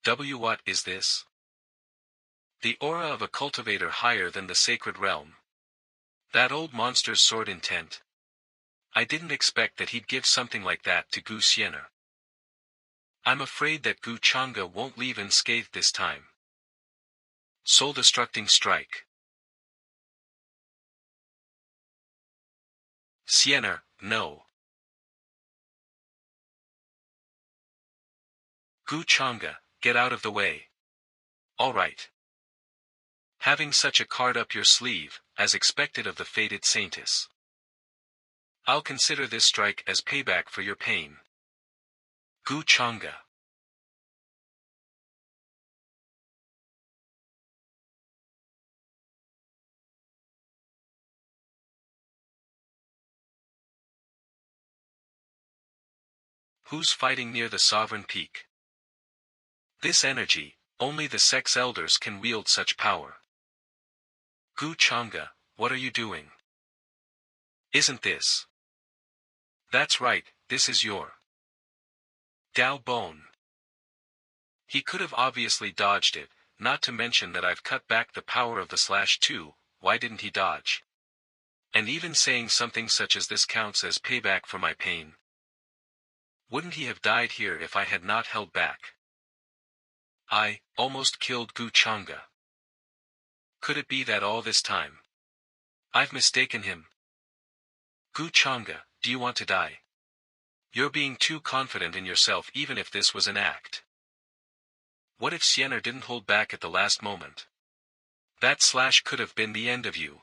What is this? The aura of a cultivator higher than the sacred realm. That old monster's sword intent. I didn't expect that he'd give something like that to Gu Xianer. I'm afraid that Gu Chang'e won't leave unscathed this time. Soul-destructing strike. Xianer, no. Gu Chang'e, get out of the way. All right. Having such a card up your sleeve, as expected of the fated saintess. I'll consider this strike as payback for your pain. Gu Chang'e. Who's fighting near the sovereign peak? This energy, only the sex elders can wield such power. Gu Chang'e, what are you doing? Isn't this? That's right, this is your Dao Bone. He could have obviously dodged it, not to mention that I've cut back the power of the /2, why didn't he dodge? And even saying something such as this counts as payback for my pain. Wouldn't he have died here if I had not held back? I almost killed Gu Chang'e. Could it be that all this time I've mistaken him? Gu Chang'e, do you want to die? You're being too confident in yourself even if this was an act. What if Xianer didn't hold back at the last moment? That / could have been the end of you.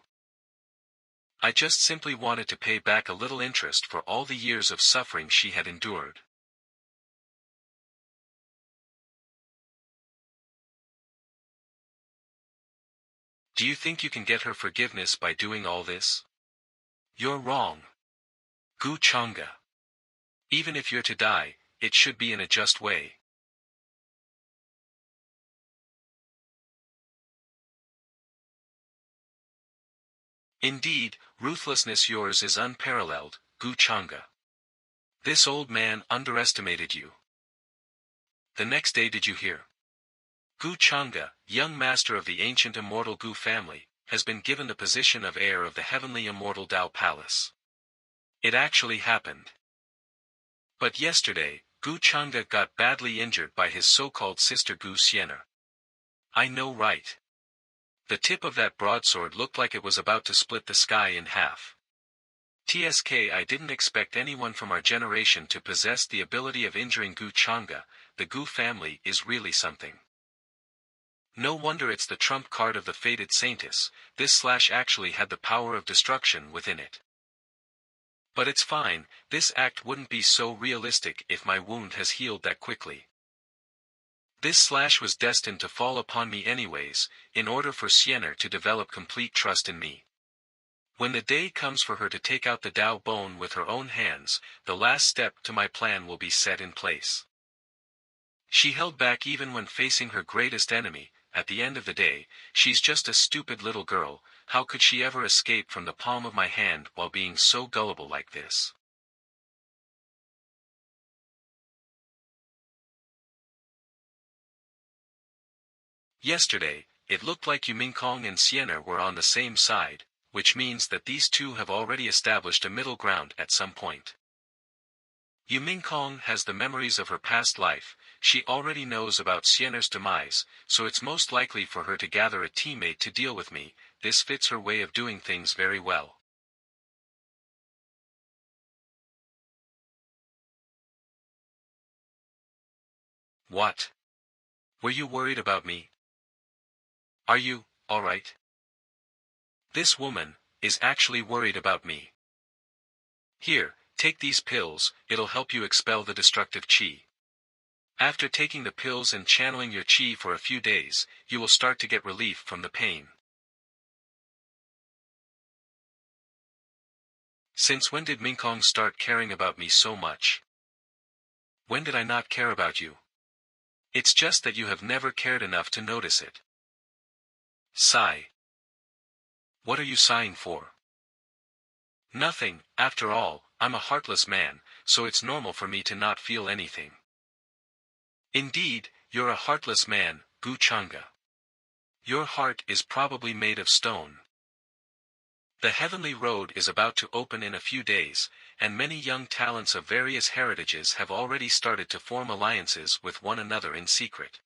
I just simply wanted to pay back a little interest for all the years of suffering she had endured. Do you think you can get her forgiveness by doing all this? You're wrong. Gu Chang'e. Even if you're to die, it should be in a just way. Indeed, ruthlessness yours is unparalleled, Gu Chang'e. This old man underestimated you. The next day did you hear? Gu Chang'e, young master of the ancient immortal Gu family, has been given the position of heir of the heavenly immortal Dao Palace. It actually happened. But yesterday, Gu Chang'e got badly injured by his so-called sister Gu Xianer. I know, right? The tip of that broadsword looked like it was about to split the sky in half. I didn't expect anyone from our generation to possess the ability of injuring Gu Chang'e. The Gu family is really something. No wonder it's the trump card of the fated saintess. This / actually had the power of destruction within it. But it's fine, this act wouldn't be so realistic if my wound has healed that quickly. This / was destined to fall upon me anyways, in order for Xianer to develop complete trust in me. When the day comes for her to take out the Dao Bone with her own hands, the last step to my plan will be set in place. She held back even when facing her greatest enemy. At the end of the day, she's just a stupid little girl. How could she ever escape from the palm of my hand while being so gullible like this? Yesterday, it looked like Yumingkong and Xianer were on the same side, which means that these two have already established a middle ground at some point. Yumingkong has the memories of her past life. She already knows about Xianer's demise, so it's most likely for her to gather a teammate to deal with me. This fits her way of doing things very well. What? Were you worried about me? Are you, alright? This woman is actually worried about me. Here, take these pills, it'll help you expel the destructive qi. After taking the pills and channeling your qi for a few days, you will start to get relief from the pain. Since when did Mingkong start caring about me so much? When did I not care about you? It's just that you have never cared enough to notice it. Sigh. What are you sighing for? Nothing, after all, I'm a heartless man, so it's normal for me to not feel anything. Indeed, You're a heartless man, Gu Changa. Your heart is probably made of stone. The heavenly road is about to open in a few days, and many young talents of various heritages have already started to form alliances with one another in secret.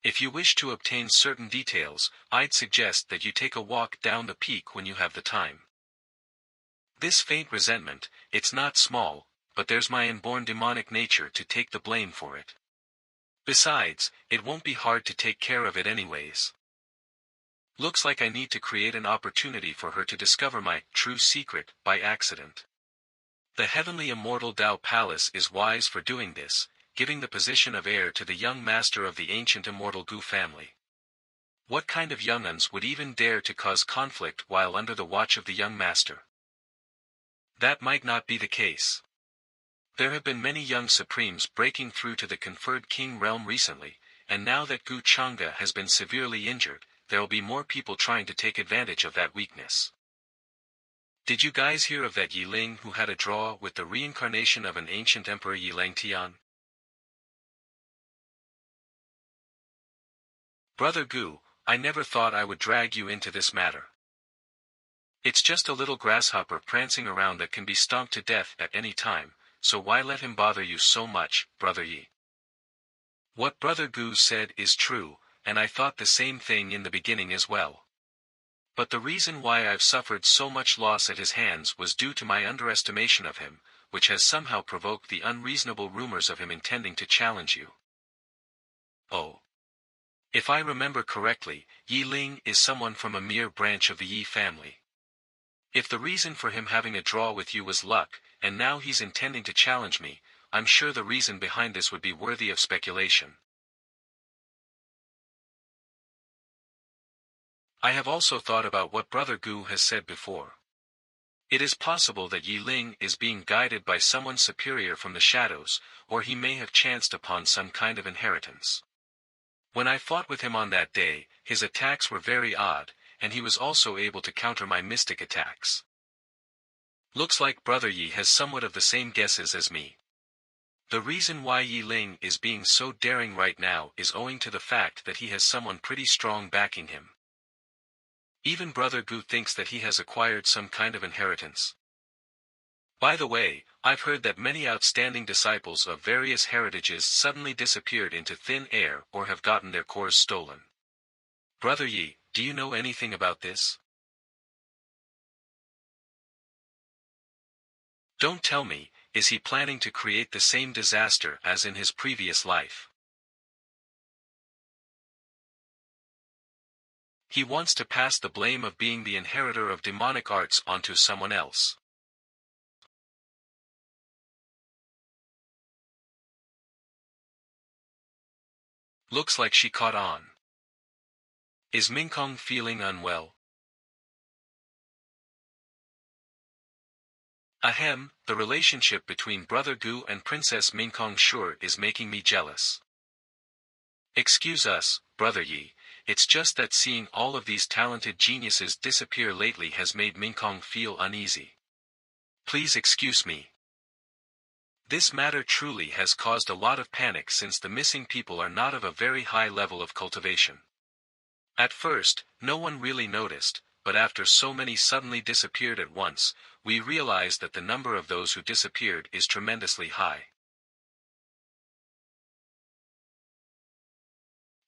If you wish to obtain certain details, I'd suggest that you take a walk down the peak when you have the time. This faint resentment, it's not small, but there's my inborn demonic nature to take the blame for it. Besides, it won't be hard to take care of it anyways. Looks like I need to create an opportunity for her to discover my true secret by accident. The heavenly immortal Tao Palace is wise for doing this, giving the position of heir to the young master of the ancient immortal Gu family. What kind of younguns would even dare to cause conflict while under the watch of the young master? That might not be the case. There have been many young supremes breaking through to the conferred king realm recently, and now that Gu Changa has been severely injured, there'll be more people trying to take advantage of that weakness. Did you guys hear of that Yiling who had a draw with the reincarnation of an ancient emperor Yilang Tian? Brother Gu, I never thought I would drag you into this matter. It's just a little grasshopper prancing around that can be stomped to death at any time, so why let him bother you so much, Brother Yi? What Brother Gu said is true, and I thought the same thing in the beginning as well. But the reason why I've suffered so much loss at his hands was due to my underestimation of him, which has somehow provoked the unreasonable rumors of him intending to challenge you. Oh. If I remember correctly, Yi Ling is someone from a mere branch of the Yi family. If the reason for him having a draw with you was luck, and now he's intending to challenge me, I'm sure the reason behind this would be worthy of speculation. I have also thought about what Brother Gu has said before. It is possible that Yi Ling is being guided by someone superior from the shadows, or he may have chanced upon some kind of inheritance. When I fought with him on that day, his attacks were very odd, and he was also able to counter my mystic attacks. Looks like Brother Yi has somewhat of the same guesses as me. The reason why Yi Ling is being so daring right now is owing to the fact that he has someone pretty strong backing him. Even Brother Gu thinks that he has acquired some kind of inheritance. By the way, I've heard that many outstanding disciples of various heritages suddenly disappeared into thin air or have gotten their cores stolen. Brother Yi, do you know anything about this? Don't tell me, is he planning to create the same disaster as in his previous life? He wants to pass the blame of being the inheritor of demonic arts onto someone else. Looks like she caught on. Is Mingkong feeling unwell? Ahem, the relationship between Brother Gu and Princess Mingkong sure is making me jealous. Excuse us, Brother Yi, it's just that seeing all of these talented geniuses disappear lately has made Mingkong feel uneasy. Please excuse me. This matter truly has caused a lot of panic since the missing people are not of a very high level of cultivation. At first, no one really noticed, but after so many suddenly disappeared at once, we realized that the number of those who disappeared is tremendously high.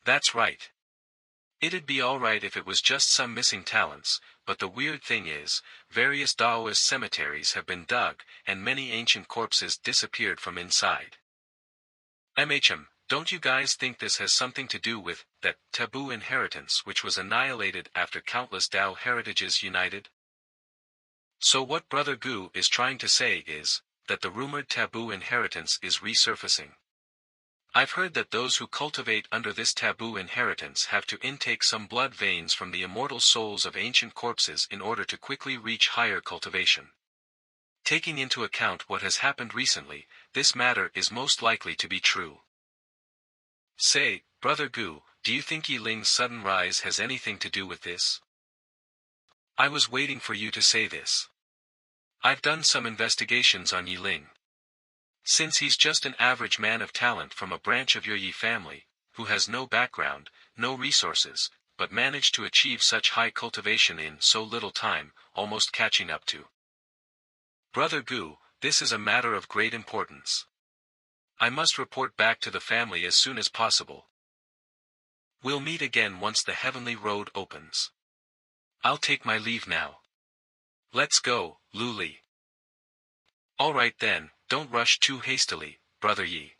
That's right. It'd be alright if it was just some missing talents, but the weird thing is, various Daoist cemeteries have been dug, and many ancient corpses disappeared from inside. Don't you guys think this has something to do with that taboo inheritance which was annihilated after countless Dao heritages united? So what Brother Gu is trying to say is, that the rumored taboo inheritance is resurfacing. I've heard that those who cultivate under this taboo inheritance have to intake some blood veins from the immortal souls of ancient corpses in order to quickly reach higher cultivation. Taking into account what has happened recently, this matter is most likely to be true. Say, Brother Gu, do you think Yi Ling's sudden rise has anything to do with this? I was waiting for you to say this. I've done some investigations on Yi Ling. Since he's just an average man of talent from a branch of your Yi family, who has no background, no resources, but managed to achieve such high cultivation in so little time, almost catching up to. Brother Gu, this is a matter of great importance. I must report back to the family as soon as possible. We'll meet again once the heavenly road opens. I'll take my leave now. Let's go, Lu Li. All right then, don't rush too hastily, Brother Yi.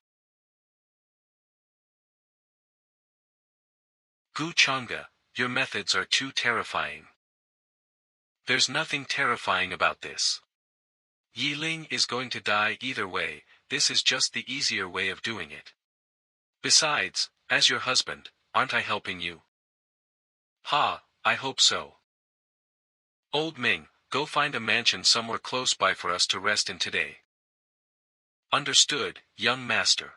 Gu Chang'e, your methods are too terrifying. There's nothing terrifying about this. Yi Ling is going to die either way, this is just the easier way of doing it. Besides, as your husband, aren't I helping you? Ha, I hope so. Old Ming, go find a mansion somewhere close by for us to rest in today. Understood, young master.